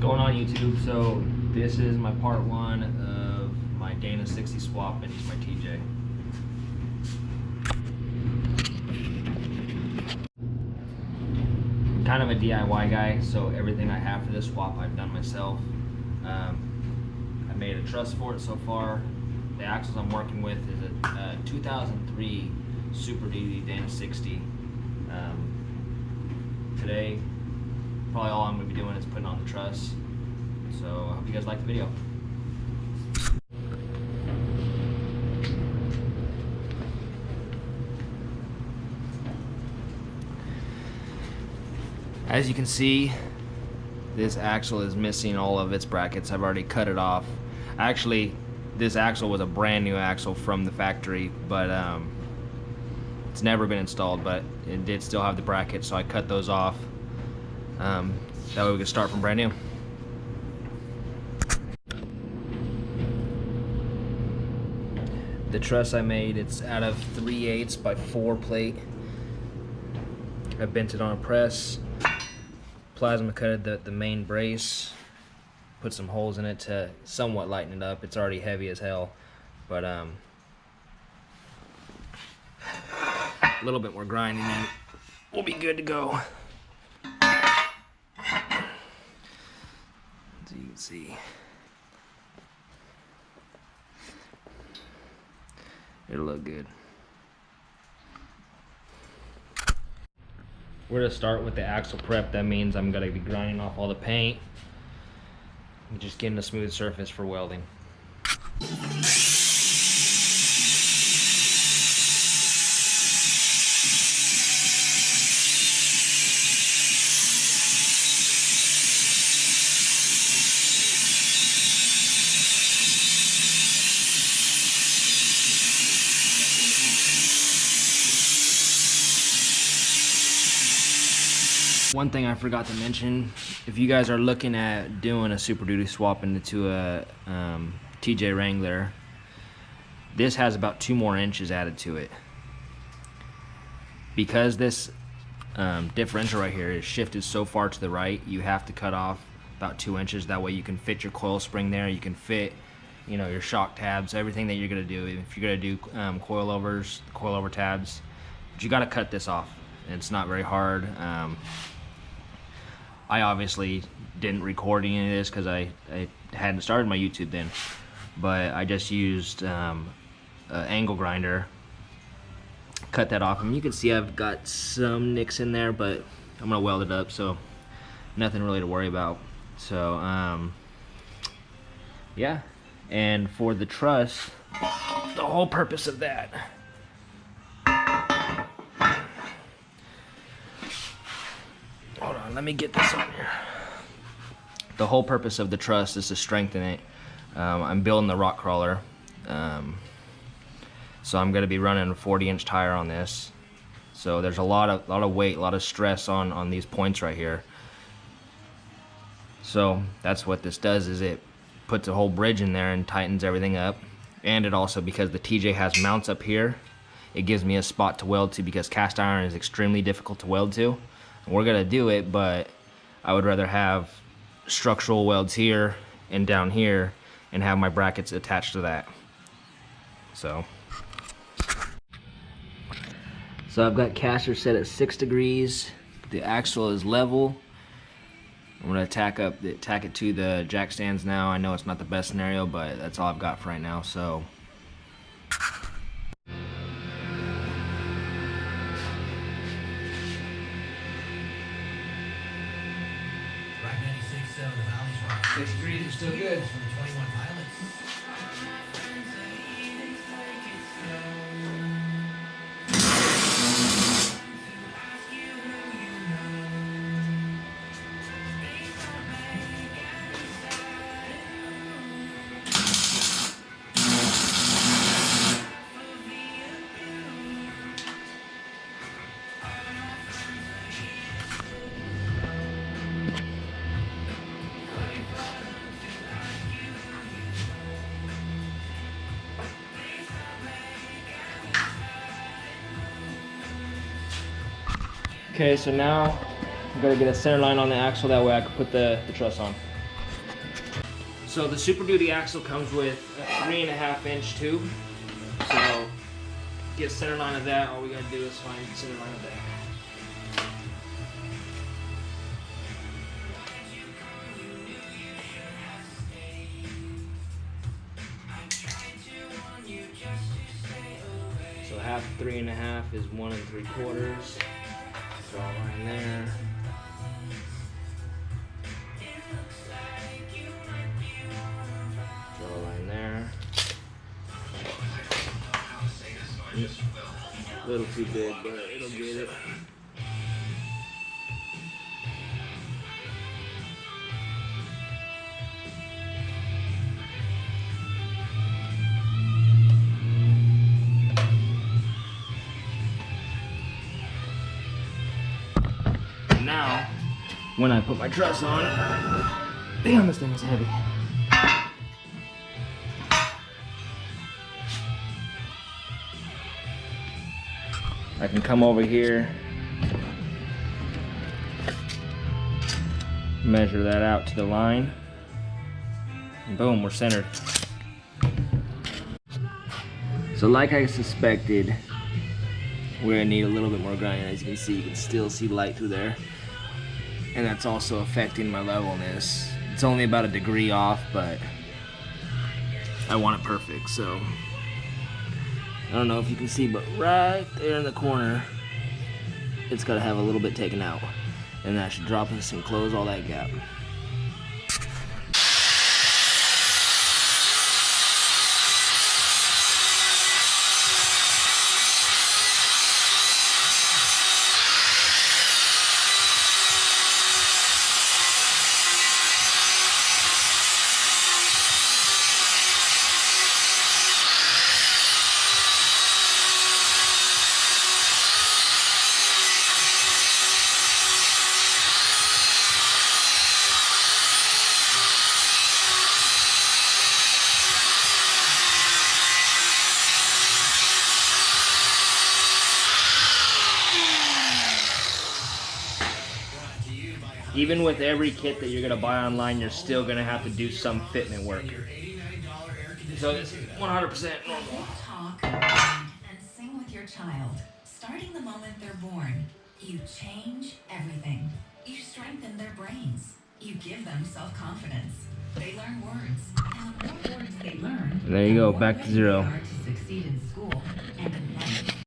Going on YouTube? So this is my part one of my Dana 60 swap, and he's my TJ. I'm kind of a DIY guy, so everything I have for this swap I've done myself. I made a truss for it so far. The axles I'm working with is a 2003 Super Duty Dana 60. Today, probably all I'm going to be doing is putting on the truss. So I hope you guys like the video. As you can see, this axle is missing all of its brackets. I've already cut it off. Actually, this axle was a brand new axle from the factory, but it's never been installed, but it did still have the brackets, so I cut those off. That way we can start from brand new. The truss I made, it's out of 3/8 by 4 plate. I bent it on a press, plasma cutted the main brace, put some holes in it to somewhat lighten it up. It's already heavy as hell, but a little bit more grinding and we'll be good to go. As you can see, it'll look good. We're gonna start with the axle prep. That means I'm gonna be grinding off all the paint and just getting a smooth surface for welding. One thing I forgot to mention, if you guys are looking at doing a Super Duty swap into a TJ Wrangler, this has about 2 more inches added to it. Because this differential right here is shifted so far to the right, you have to cut off about 2 inches. That way you can fit your coil spring there, you can fit, you know, your shock tabs, everything that you're gonna do. If you're gonna do coilover tabs, but you gotta cut this off. It's not very hard. I obviously didn't record any of this because I hadn't started my YouTube then, but I just used an angle grinder, cut that off, and you can see I've got some nicks in there, but I'm gonna weld it up, so nothing really to worry about. So yeah, and for the truss, the whole purpose of that, hold on, let me get this on here. The whole purpose of the truss is to strengthen it. I'm building the rock crawler, so I'm going to be running a 40-inch tire on this. So there's a lot of weight, a lot of stress on these points right here. So that's what this does, is it puts a whole bridge in there and tightens everything up. And it also, because the TJ has mounts up here, it gives me a spot to weld to, because cast iron is extremely difficult to weld to. We're gonna do it, but I would rather have structural welds here and down here and have my brackets attached to that. So I've got caster set at 6 degrees. The axle is level. I'm gonna tack it to the jack stands now. I know it's not the best scenario, but that's all I've got for right now. So Rock 96.7, the Valley's Rock. 6 degrees is still good. From the 21 Pilots. Okay, so now I'm gonna get a center line on the axle, that way I can put the truss on. So the Super Duty axle comes with a 3.5-inch tube. So get center line of that. All we gotta do is find center line of that. So half 3.5 is 1 3/4. Draw a line there. Draw a line there. A little too big, but it'll get it. Now, when I put my truss on, damn, this thing is heavy. I can come over here, measure that out to the line, and boom, we're centered. So like I suspected, we're gonna need a little bit more grinding. As you can see, you can still see light through there. And that's also affecting my levelness. It's only about a degree off, but I want it perfect, so. I don't know if you can see, but right there in the corner, it's gotta have a little bit taken out. And that should drop us and close all that gap. Even with every kit that you're gonna buy online, you're still gonna have to do some fitment work. So it's 100% normal. Talk and sing with your child. Starting the moment they're born, you change everything. You strengthen their brains. You give them self-confidence. They learn words, and the more words they learn, There you go, the more back to ready zero. they are to succeed in school and in life.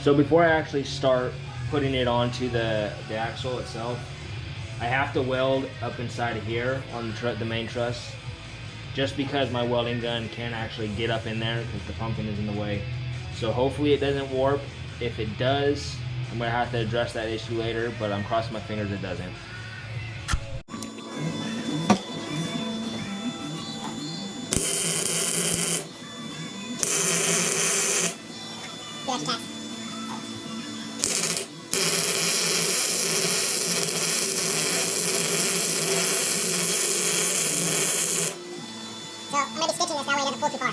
So before I actually start putting it onto the axle itself, I have to weld up inside of here on the main truss, just because my welding gun can't actually get up in there because the pumpkin is in the way. So hopefully it doesn't warp. If it does, I'm gonna have to address that issue later, but I'm crossing my fingers it doesn't. So I'm going to be stitching this, that way it doesn't pull too far.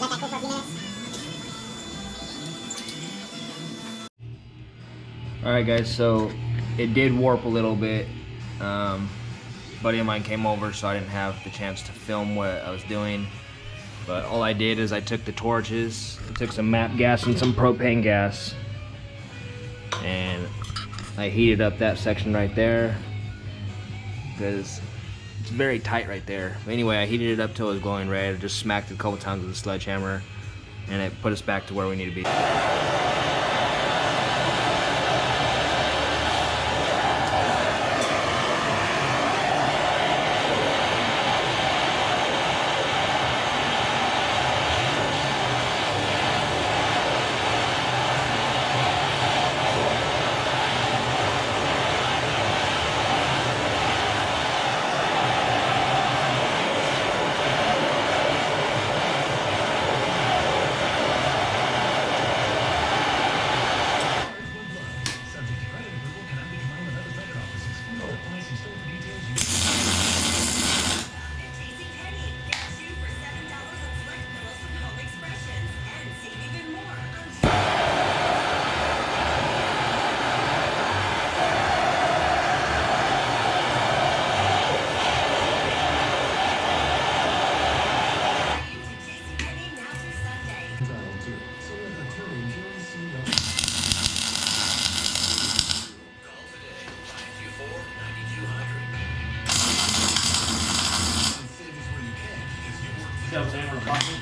Let that cool for a few minutes. Alright guys, so it did warp a little bit. Buddy of mine came over, so I didn't have the chance to film what I was doing. But all I did is I took the torches, I took some MAP gas and some propane gas, and I heated up that section right there because it's very tight right there. But anyway, I heated it up till it was glowing red. I just smacked it a couple times with a sledgehammer, and it put us back to where we need to be. See what I'm saying? When it pops in?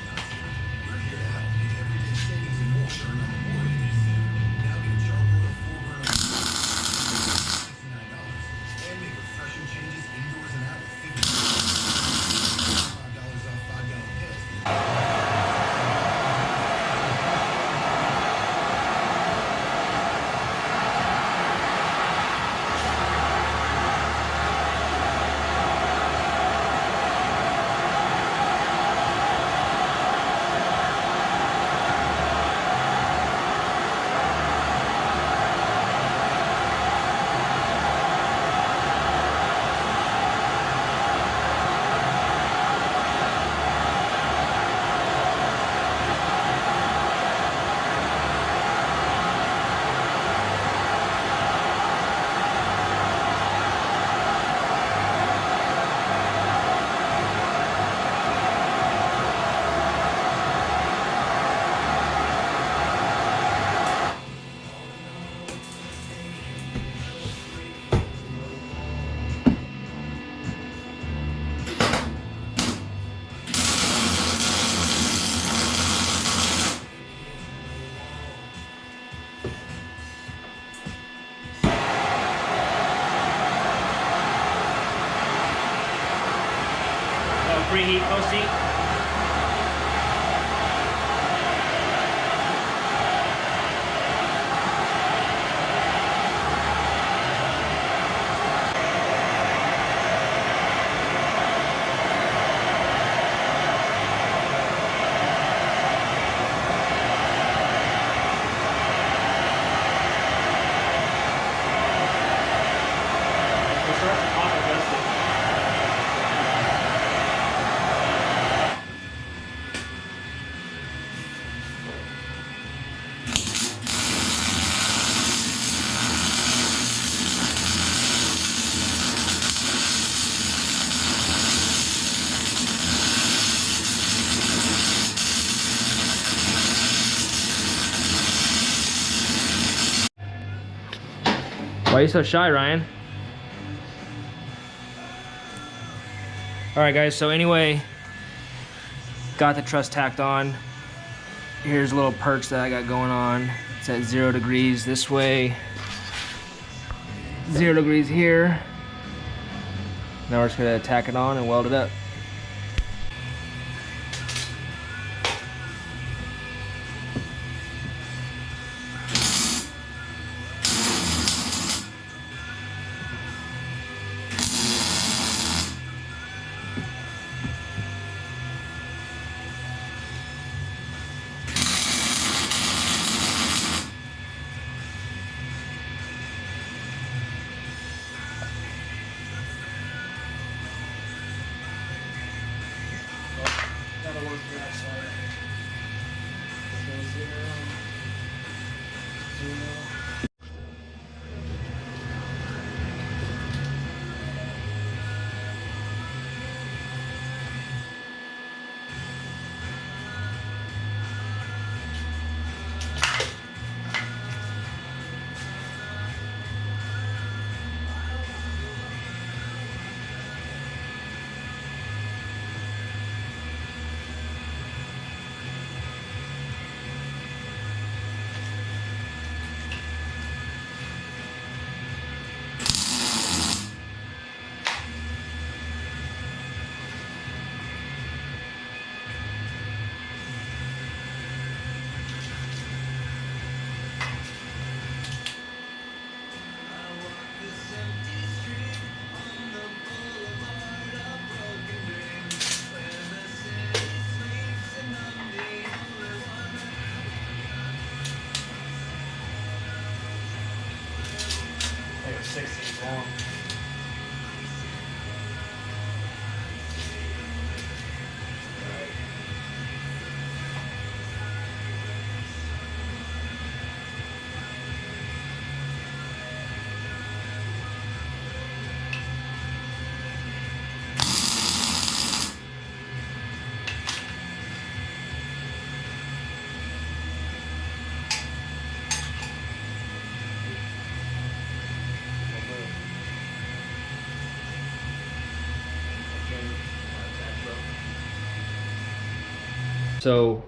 Preheat post seat. Why are you so shy, Ryan? Alright guys, so anyway, got the truss tacked on. Here's a little perch that I got going on. It's at 0 degrees this way, 0 degrees here. Now we're just gonna tack it on and weld it up. That'll work for that side. So 0, 0. They were 16 long. So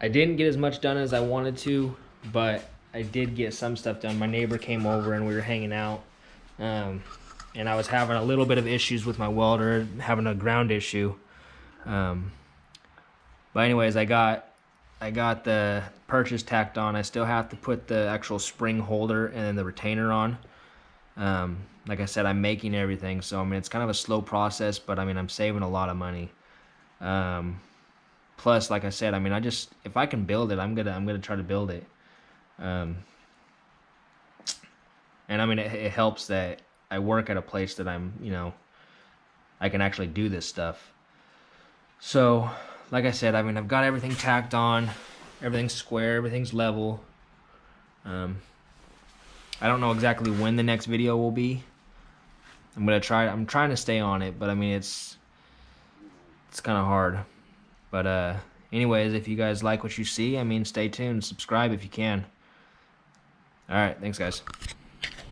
I didn't get as much done as I wanted to, but I did get some stuff done. My neighbor came over and we were hanging out. And I was having a little bit of issues with my welder, having a ground issue. But anyways, I got the purchase tacked on. I still have to put the actual spring holder and then the retainer on. Like I said, I'm making everything, so I mean it's kind of a slow process, but I mean I'm saving a lot of money. Plus, like I said, I mean if I can build it, I'm gonna try to build it. And I mean it helps that I work at a place that I'm, I can actually do this stuff. So, like I said, I mean I've got everything tacked on, everything's square, everything's level. I don't know exactly when the next video will be. I'm trying to stay on it, but I mean it's kind of hard. But anyways, if you guys like what you see, I mean stay tuned, subscribe if you can. All right, thanks guys.